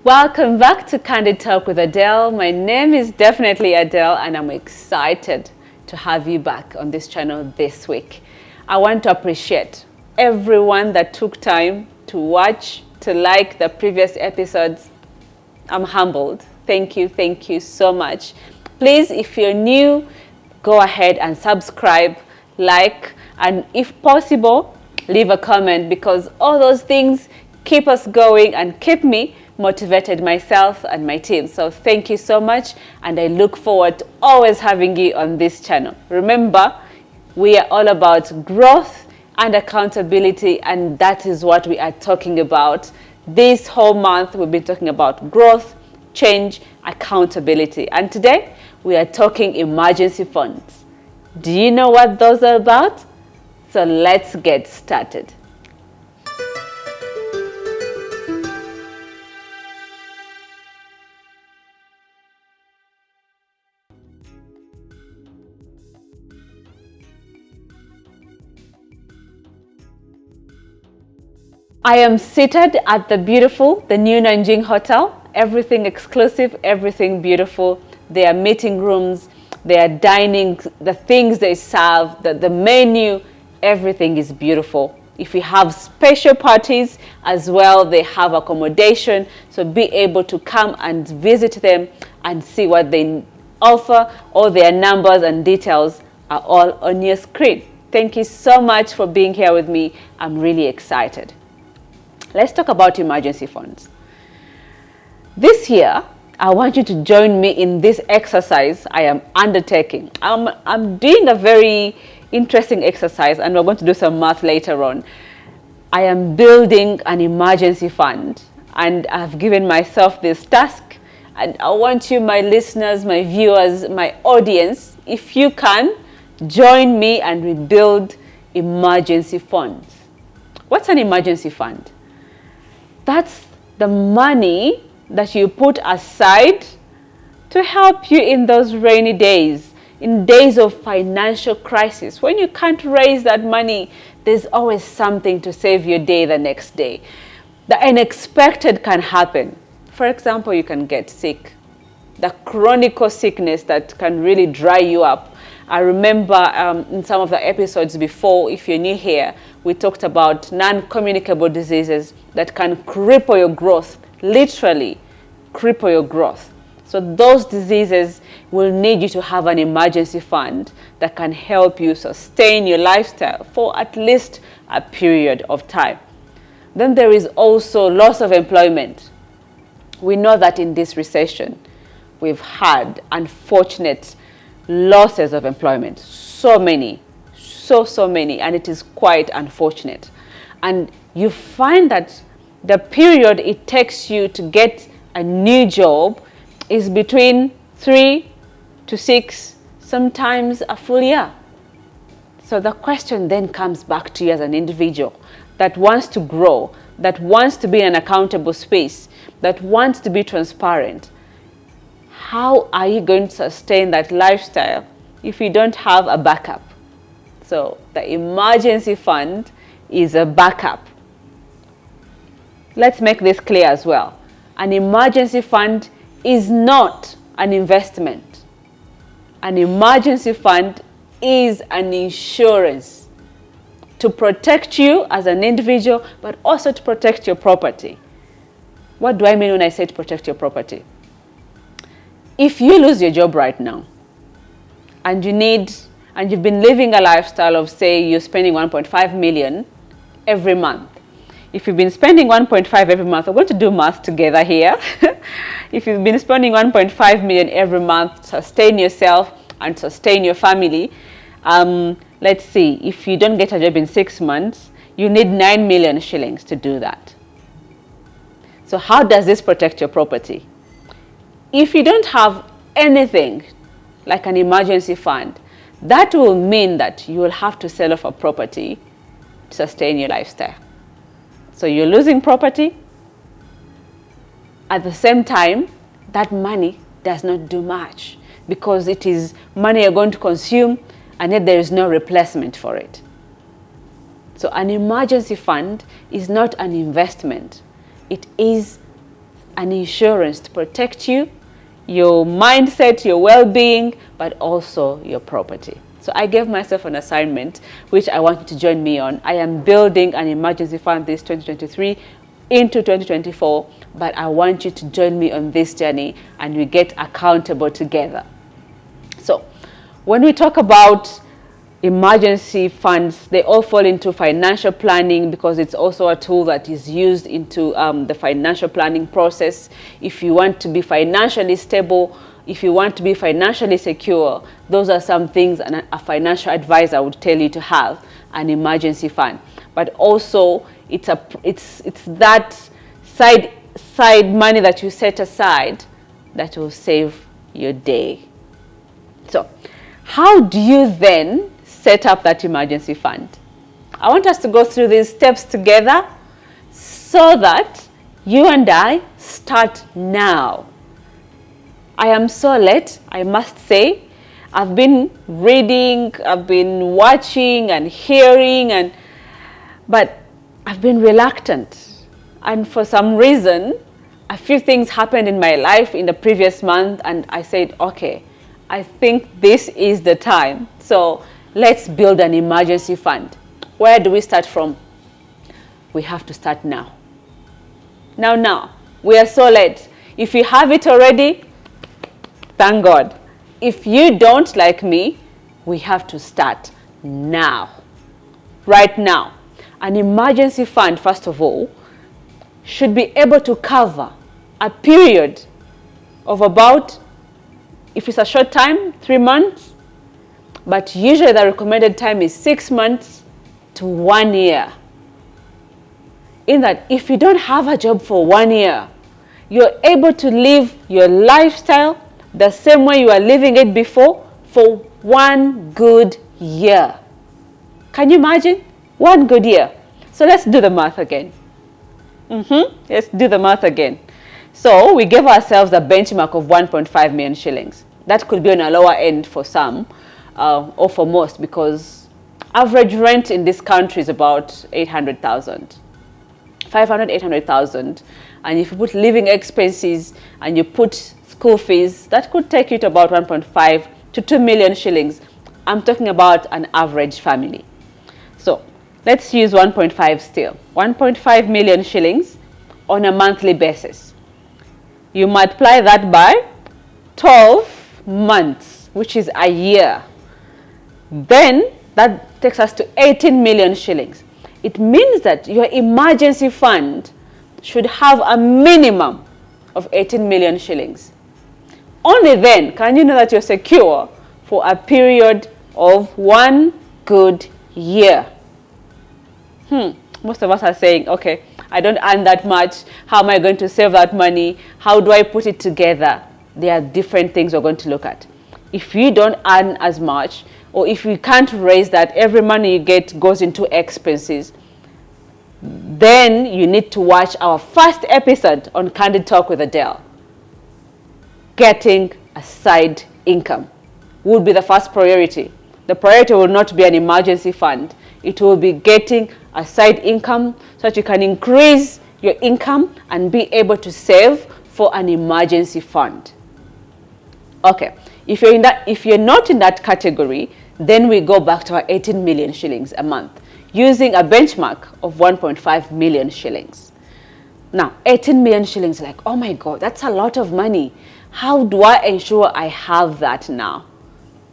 Welcome back to Candid Talk with Adele. My name is definitely Adele and I'm excited to have you back on this channel this week. I want to appreciate everyone that took time to watch, to like the previous episodes. I'm humbled. Thank you so much. Please, if you're new, go ahead and subscribe, like, and if possible, leave a comment because all those things keep us going and keep me motivated, myself and my team. So thank you so much and I look forward to always having you on this channel. Remember, we are all about growth and accountability, and that is what we are talking about. This whole month we've been talking about growth, change, accountability, and today we are talking emergency funds. Do you know what those are about? So let's get started. I am seated at the new Nanjing Hotel. Everything exclusive, everything beautiful. There are meeting rooms, there are dining, the things they serve, the menu, everything is beautiful. If you have special parties as well, they have accommodation. So be able to come and visit them and see what they offer. All their numbers and details are all on your screen. Thank you so much for being here with me. I'm really excited. Let's talk about emergency funds. This year, I want you to join me in this exercise I am undertaking. I'm doing a very interesting exercise and we're going to do some math later on. I am building an emergency fund and I've given myself this task, and I want you, my listeners, my viewers, my audience, if you can, join me and we build emergency funds. What's an emergency fund? That's the money that you put aside to help you in those rainy days, in days of financial crisis. When you can't raise that money, there's always something to save your day the next day. The unexpected can happen. For example, you can get sick. The chronic sickness that can really dry you up. I remember in some of the episodes before, if you're new here, we talked about non-communicable diseases that can cripple your growth, literally cripple your growth. So those diseases will need you to have an emergency fund that can help you sustain your lifestyle for at least a period of time. Then there is also loss of employment. We know that in this recession, we've had unfortunate losses of employment, so many, and it is quite unfortunate. And you find that the period it takes you to get a new job is between 3 to 6, sometimes a full year. So the question then comes back to you as an individual that wants to grow, that wants to be in an accountable space, that wants to be transparent. How are you going to sustain that lifestyle if you don't have a backup? So the emergency fund is a backup. Let's make this clear as well. An emergency fund is not an investment. An emergency fund is an insurance to protect you as an individual, but also to protect your property. What do I mean when I say to protect your property? If you lose your job right now and you've been living a lifestyle of, say, you're spending 1.5 million every month. If you've been spending 1.5 every month, we're going to do math together here. If you've been spending 1.5 million every month to sustain yourself and sustain your family, let's see, if you don't get a job in 6 months, you need 9 million shillings to do that. So how does this protect your property? If you don't have anything like an emergency fund, that will mean that you will have to sell off a property to sustain your lifestyle. So you're losing property. At the same time, that money does not do much because it is money you're going to consume and yet there is no replacement for it. So an emergency fund is not an investment. It is an insurance to protect you, your mindset, your well-being, but also your property. So I gave myself an assignment, which I want you to join me on. I am building an emergency fund this 2023 into 2024, but I want you to join me on this journey and we get accountable together. So when we talk about emergency funds, they all fall into financial planning because it's also a tool that is used into the financial planning process. If you want to be financially stable, if you want to be financially secure, those are some things a financial advisor would tell you to have, an emergency fund. But also it's that side money that you set aside that will save your day. So how do you then set up that emergency fund? I want us to go through these steps together so that you and I start now. I am so late, I must say. I've been reading, I've been watching and hearing, but I've been reluctant. And for some reason, a few things happened in my life in the previous month, and I said, okay, I think this is the time. So let's build an emergency fund. Where do we start from? We have to start now. Now. We are so late. If you have it already, thank God. If you don't, like me, we have to start now. Right now. An emergency fund, first of all, should be able to cover a period of about, if it's a short time, 3 months, but usually the recommended time is 6 months to 1 year. In that, if you don't have a job for 1 year, you're able to live your lifestyle the same way you are living it before for 1 good year. Can you imagine? 1 good year. So let's do the math again. Let's do the math again. So we gave ourselves a benchmark of 1.5 million shillings. That could be on a lower end for some or for most, because average rent in this country is about 800,000. 500, 800,000. And if you put living expenses and you put school fees, that could take you to about 1.5 to 2 million shillings. I'm talking about an average family. So let's use 1.5 still. 1.5 million shillings on a monthly basis. You multiply that by 12 months, which is a year. Then that takes us to 18 million shillings. It means that your emergency fund should have a minimum of 18 million shillings. Only then can you know that you're secure for a period of 1 good year. Most of us are saying, okay, I don't earn that much. How am I going to save that money? How do I put it together? There are different things we're going to look at. If you don't earn as much, or if you can't raise that, every money you get goes into expenses, then you need to watch our first episode on Candid Talk with Adelle. Getting a side income would be the first priority. The priority will not be an emergency fund. It will be getting a side income so that you can increase your income and be able to save for an emergency fund. Okay, if you're not in that category, then we go back to our 18 million shillings a month using a benchmark of 1.5 million shillings. Now, 18 million shillings, like, oh my God, that's a lot of money. How do I ensure I have that now?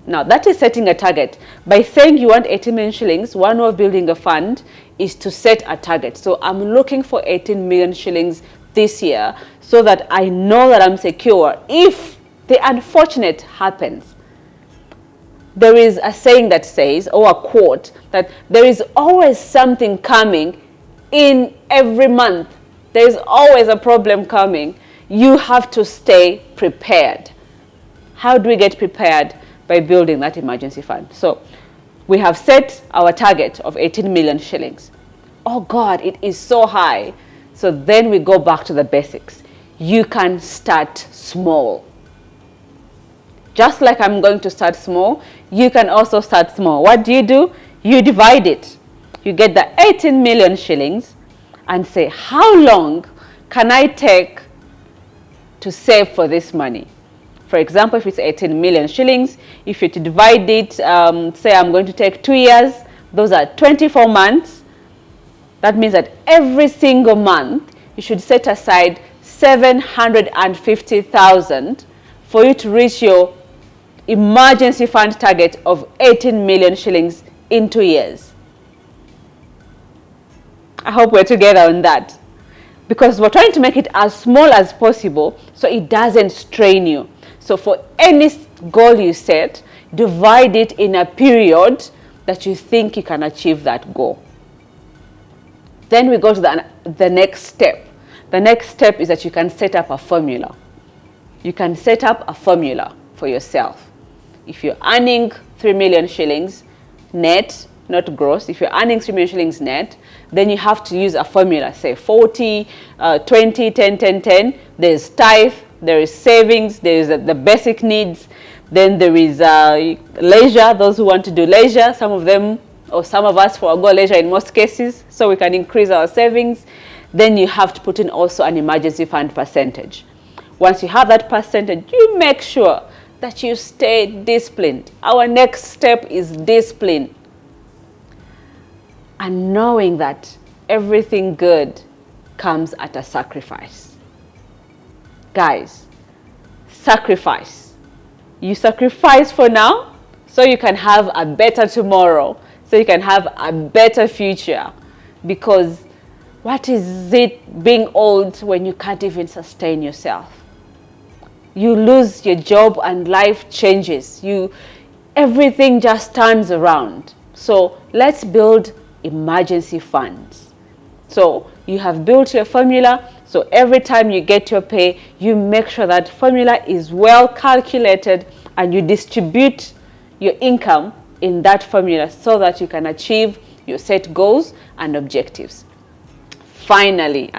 Now, that is setting a target. By saying you want 18 million shillings, one way of building a fund is to set a target. So I'm looking for 18 million shillings this year so that I know that I'm secure if the unfortunate happens. There is a saying that says, or a quote, that there is always something coming in every month. There is always a problem coming. You have to stay prepared. How do we get prepared? By building that emergency fund. So we have set our target of 18 million shillings. Oh God, it is so high. So then we go back to the basics. You can start small. Just like I'm going to start small, you can also start small. What do? You divide it. You get the 18 million shillings and say, how long can I take to save for this money. For example, if it's 18 million shillings, if you to divide it, say I'm going to take 2 years, those are 24 months. That means that every single month, you should set aside 750,000 for you to reach your emergency fund target of 18 million shillings in 2 years. I hope we're together on that. Because we're trying to make it as small as possible so it doesn't strain you. So for any goal you set, divide it in a period that you think you can achieve that goal. Then we go to the next step. The next step is that you can set up a formula. You can set up a formula for yourself. If you're earning 3 million shillings net, not gross, if you're earning 3 million shillings net, then you have to use a formula, say 40, 20, 10, 10, 10. There's tithe, there is savings, there is the basic needs, then there is leisure, those who want to do leisure. Some of them, or some of us forego leisure in most cases, so we can increase our savings. Then you have to put in also an emergency fund percentage. Once you have that percentage, you make sure that you stay disciplined. Our next step is discipline. And knowing that everything good comes at a sacrifice. Guys, sacrifice. You sacrifice for now so you can have a better tomorrow, so you can have a better future. Because what is it being old when you can't even sustain yourself? You lose your job and life changes. Everything just turns around. So let's build emergency funds. So you have built your formula. So every time you get your pay, you make sure that formula is well calculated and you distribute your income in that formula so that you can achieve your set goals and objectives. Finally,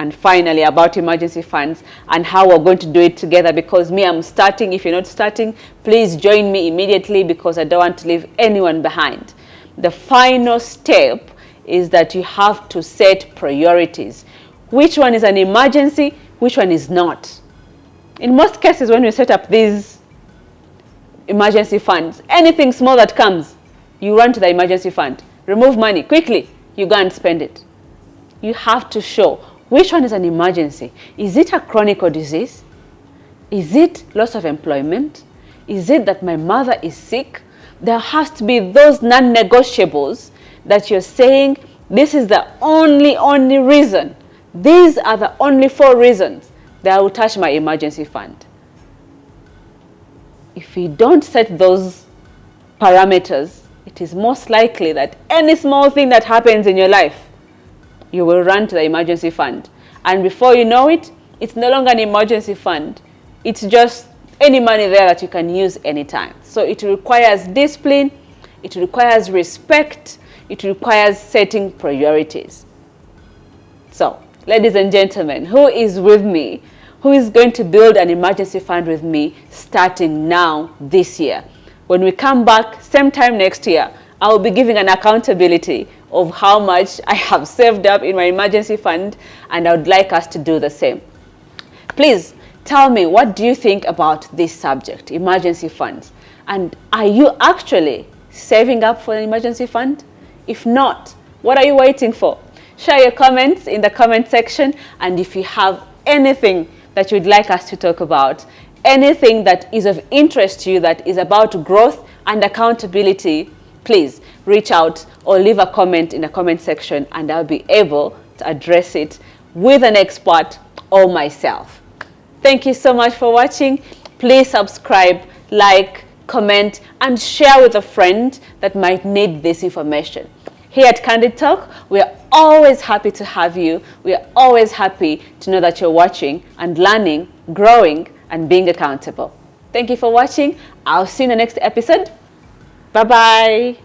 about emergency funds and how we're going to do it together, because I'm starting. If you're not starting, please join me immediately, because I don't want to leave anyone behind. The final step is that you have to set priorities. Which one is an emergency? Which one is not? In most cases, when we set up these emergency funds, anything small that comes, you run to the emergency fund, remove money quickly, you go and spend it. You have to show which one is an emergency. Is it a chronic disease? Is it loss of employment? Is it that my mother is sick? There has to be those non-negotiables that you're saying, this is the only reason. These are the only 4 reasons that I will touch my emergency fund. If you don't set those parameters, it is most likely that any small thing that happens in your life, you will run to the emergency fund. And before you know it, it's no longer an emergency fund. It's just any money there that you can use anytime. So it requires discipline, it requires respect, it requires setting priorities. So, ladies and gentlemen, who is with me? Who is going to build an emergency fund with me starting now this year? When we come back, same time next year, I will be giving an accountability of how much I have saved up in my emergency fund, and I would like us to do the same. Please tell me, what do you think about this subject, emergency funds? And are you actually saving up for an emergency fund? If not, what are you waiting for? Share your comments in the comment section, and if you have anything that you'd like us to talk about, anything that is of interest to you that is about growth and accountability, please reach out or leave a comment in the comment section, and I'll be able to address it with an expert or myself. Thank you so much for watching. Please subscribe, like, comment, and share with a friend that might need this information. Here at Candid Talk, we are always happy to have you. We are always happy to know that you're watching and learning, growing, and being accountable. Thank you for watching. I'll see you in the next episode. Bye-bye.